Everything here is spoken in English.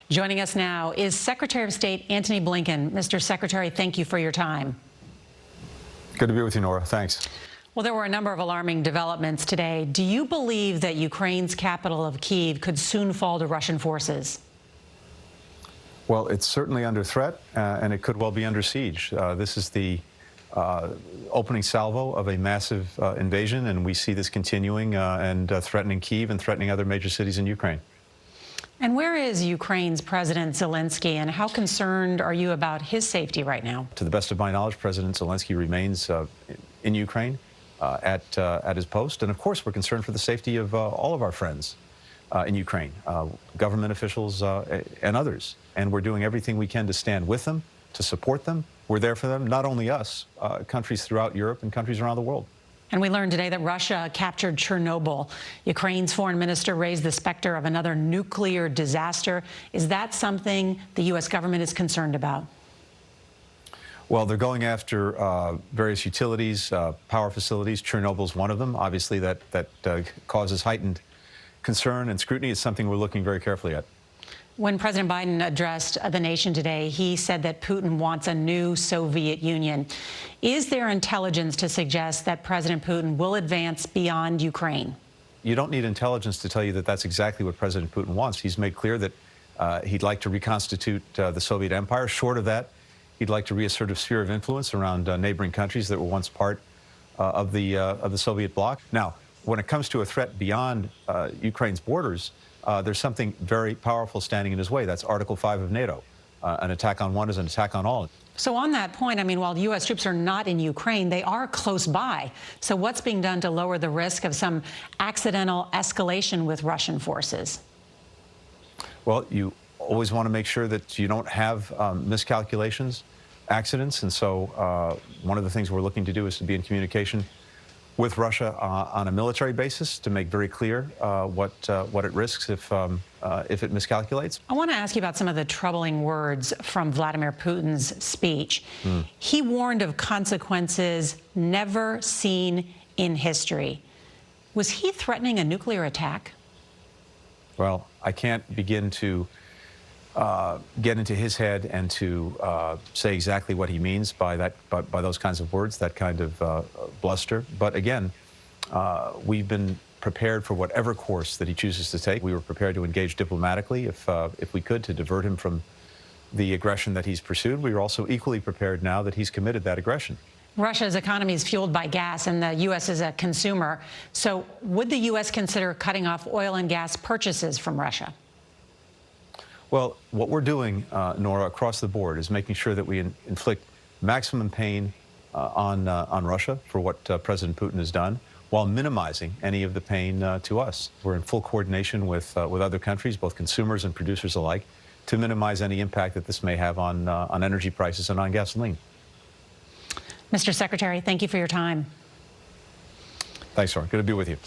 Joining us now is Secretary of State Antony Blinken. Mr. Secretary, thank you for your time. Good to be with you, Norah. Thanks. Well, there were a number of alarming developments today. Do you believe that Ukraine's capital of Kyiv could soon fall to Russian forces? Well, it's certainly under threat, and it could well be under siege. This is the opening salvo of a massive invasion, and we see this continuing and threatening Kyiv and threatening other major cities in Ukraine. And where is Ukraine's President Zelensky, and how concerned are you about his safety right now? To the best of my knowledge, President Zelensky remains in Ukraine at his post. And of course, we're concerned for the safety of all of our friends in Ukraine, government officials and others. And we're doing everything we can to stand with them, to support them. We're there for them, not only us, countries throughout Europe and countries around the world. And we learned today that Russia captured Chernobyl. Ukraine's foreign minister raised the specter of another nuclear disaster. Is that something the U.S. government is concerned about? Well, they're going after various utilities, power facilities. Chernobyl's one of them. Obviously, that causes heightened concern and scrutiny. It's something we're looking very carefully at. When President Biden addressed the nation today, he said that Putin wants a new Soviet Union. Is there intelligence to suggest that President Putin will advance beyond Ukraine? You don't need intelligence to tell you that that's exactly what President Putin wants. He's made clear that he'd like to reconstitute the Soviet Empire. Short of that, he'd like to reassert a sphere of influence around neighboring countries that were once part of the Soviet bloc. Now, when it comes to a threat beyond Ukraine's borders, there's something very powerful standing in his way. That's Article 5 of NATO. An attack on one is an attack on all. So on that point, I mean, while U.S. troops are not in Ukraine, they are close by. So what's being done to lower the risk of some accidental escalation with Russian forces? Well, you always want to make sure that you don't have miscalculations, accidents. And so one of the things we're looking to do is to be in communication with Russia on a military basis to make very clear what it risks if it miscalculates. I want to ask you about some of the troubling words from Vladimir Putin's speech. He warned of consequences never seen in history. Was he threatening a nuclear attack? Well, I can't begin to get into his head and to say exactly what he means by those kinds of words, that kind of bluster. But again, we've been prepared for whatever course that he chooses to take. We were prepared to engage diplomatically if we could, to divert him from the aggression that he's pursued. We are also equally prepared now that he's committed that aggression. Russia's economy is fueled by gas, and the U.S. is a consumer. So would the U.S. consider cutting off oil and gas purchases from Russia? Well, what we're doing, Norah, across the board is making sure that we inflict maximum pain on Russia for what President Putin has done, while minimizing any of the pain to us. We're in full coordination with other countries, both consumers and producers alike, to minimize any impact that this may have on energy prices and on gasoline. Mr. Secretary, thank you for your time. Thanks, Norah. Good to be with you.